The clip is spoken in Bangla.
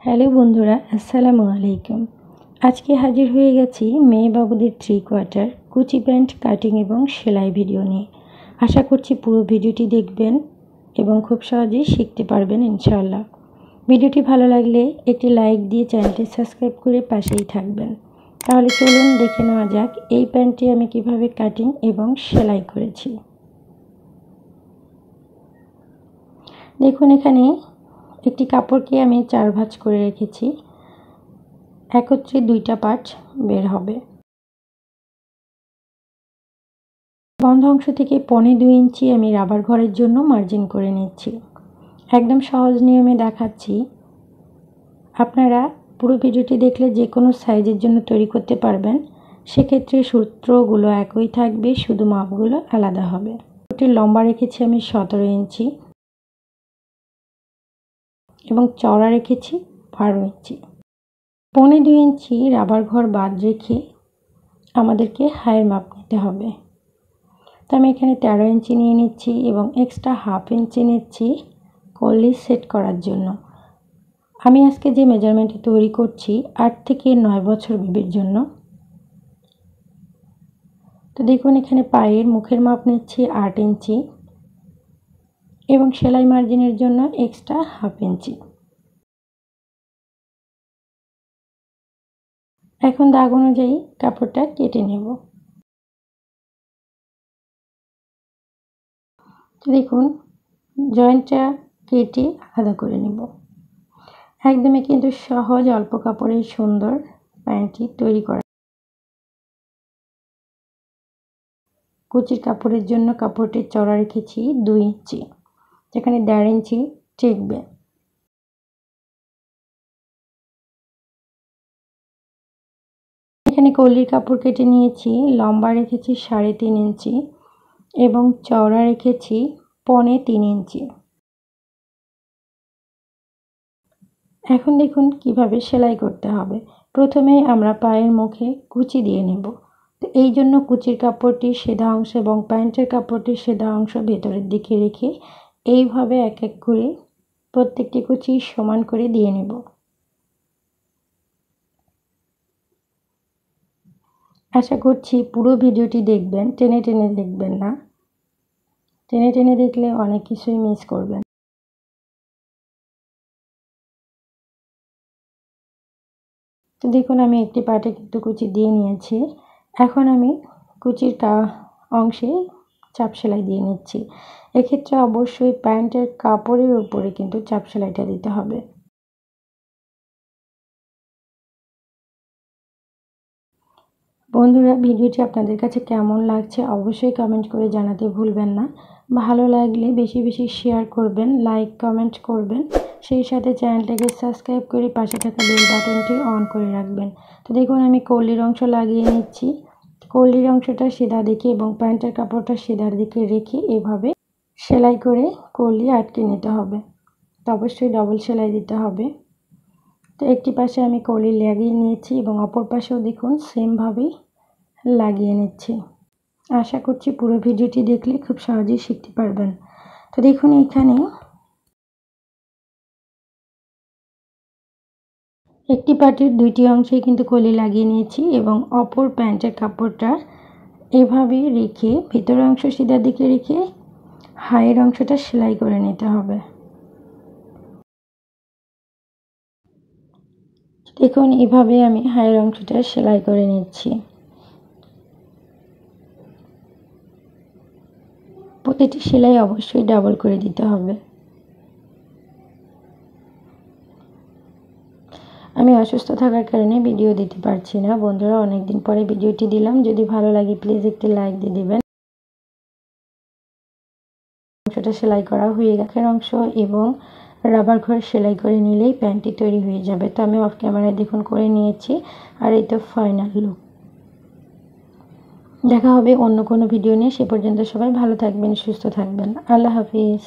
হ্যালো বন্ধুরা, আসসালামু আলাইকুম। আজকে হাজির হয়ে গেছি মেয়ে বাবুদের 3/4 কুচি প্যান্ট কাটিং এবং সেলাই ভিডিও নিয়ে। আশা করছি পুরো ভিডিওটি দেখবেন এবং খুব সহজেই শিখতে পারবেন ইনশাআল্লাহ। ভিডিওটি ভালো লাগলে একটি লাইক দিয়ে চ্যানেলটি সাবস্ক্রাইব করে পাশেই থাকবেন। তাহলে চলুন দেখে নেওয়া যাক এই প্যান্টটি আমি কিভাবে কাটিং এবং সেলাই করেছি। দেখুন, এখানে একটি কাপড়কে আমি 4 ভাঁজ করে রেখেছি। একত্রে 2টা পার্ট বের হবে। বন্ধ অংশ থেকে 1.25 ইঞ্চি আমি রাবার ঘরের জন্য মার্জিন করে নিচ্ছি। একদম সহজ নিয়মে দেখাচ্ছি। আপনারা পুরো ভিডিওটি দেখলে যে কোনো সাইজের জন্য তৈরি করতে পারবেন। সেক্ষেত্রে সূত্রগুলো একই থাকবে, শুধু মাপগুলো আলাদা হবে। ওটির লম্বা রেখেছি আমি 17 ইঞ্চি এবং চওড়া রেখেছি 12 ইঞ্চি। 1.25 ইঞ্চি রাবার ঘর বাদ রেখে আমাদেরকে হায়ের মাপ নিতে হবে। তো আমি এখানে 13 ইঞ্চি নিয়ে নিচ্ছি এবং এক্সট্রা 1/2 ইঞ্চি নিচ্ছি কলি সেট করার জন্য। আমি আজকে যে মেজারমেন্টে তৈরি করছি 8 থেকে 9 বছর বেবির জন্য। তো দেখুন, এখানে পায়ের মুখের মাপ নিচ্ছি 8 ইঞ্চি এবং সেলাই মার্জিনের জন্য এক্সট্রা 1/2 ইঞ্চি। এখন দাগ অনুযায়ী কাপড়টা কেটে নেব। দেখুন, জয়েন্টটা কেটে আলাদা করে নেব। একদমই কিন্তু সহজ, অল্প কাপড়ের সুন্দর প্যান্টটি তৈরি করা। কুচির কাপড়ের জন্য কাপড়টির চওড়া রেখেছি 2 ইঞ্চি, যেখানে 1.5 ইঞ্চি টিকবে। এখানে কলির কাপড় কেটে নিয়েছি, লম্বা রেখেছি 3.5 ইঞ্চি এবং চওড়া রেখেছি 3.25 ইঞ্চি। এখন দেখুন কিভাবে সেলাই করতে হবে। প্রথমে আমরা পায়ের মুখে কুচি দিয়ে নেব। তো এই জন্য কুচির কাপড়টি সেধা অংশ এবং প্যান্টের কাপড়টি সেধা অংশ ভেতরের দিকে রেখে এইভাবে এক এক করে প্রত্যেকটি কুচি সমান করে দিয়ে নেব। আশা করছি পুরো ভিডিওটি দেখবেন, টেনে টেনে দেখবেন না। টেনে টেনে দেখলে অনেক কিছুই মিস করবেন। তো দেখুন, আমি একটি পাটে কিন্তু কুচি দিয়ে নিয়েছি। এখন আমি কুচির অংশে চাপ সেলাই দিয়ে নিচ্ছি। এক্ষেত্রে অবশ্যই প্যান্টের কাপড়ের উপরে কিন্তু চাপ সেলাইটা দিতে হবে। বন্ধুরা, ভিডিওটি আপনাদের কাছে কেমন লাগছে অবশ্যই কমেন্ট করে জানাতে ভুলবেন না। ভালো লাগলে বেশি বেশি শেয়ার করবেন, লাইক কমেন্ট করবেন। সেই সাথে চ্যানেলটাকে সাবস্ক্রাইব করে পাশে থাকা বেল বাটনটি অন করে রাখবেন। তো দেখুন, আমি কলির অংশ লাগিয়ে নিচ্ছি। কলির অংশটা সিধা দিকে এবং প্যান্টের কাপড়টা সিধার দিকে রেখে এভাবে সেলাই করে কলি আটকে নিতে হবে। তো অবশ্যই ডবল সেলাই দিতে হবে। তো একটি পাশে আমি কলি লাগিয়ে নিয়েছি এবং অপর পাশেও দেখুন সেমভাবেই লাগিয়ে নিচ্ছি। আশা করছি পুরো ভিডিওটি দেখলে খুব সহজেই শিখতে পারবেন। তো দেখুন, এখানে একটি পাটির 2টি অংশে কিন্তু কলি লাগিয়ে নিয়েছি এবং অপর প্যান্টের কাপড়টা এভাবে রেখে ভিতরের অংশ সিধার দিকে রেখে হায়ের অংশটা সেলাই করে নিতে হবে। দেখুন, এভাবে আমি হায়ের অংশটা সেলাই করে নিচ্ছি। প্রতিটি সেলাই অবশ্যই ডাবল করে দিতে হবে। আমি অসুস্থ থাকার কারণে ভিডিও দিতে পারছি না। বন্ধুরা, অনেকদিন পরে ভিডিওটি দিলাম। যদি ভালো লাগে প্লিজ একটি লাইক দিয়ে দিবেন। অংশটা সেলাই করা হয়ে গেছে। অংশ এবং রাবার ঘর সেলাই করে নিলেই প্যান্টটি তৈরি হয়ে যাবে। তো আমি অফ ক্যামেরায় দেখুন করে নিয়েছি। আর এই তো ফাইনাল লুক। দেখা হবে অন্য কোনো ভিডিও নিয়ে। সে পর্যন্ত সবাই ভালো থাকবেন, সুস্থ থাকবেন। আল্লাহ হাফিজ।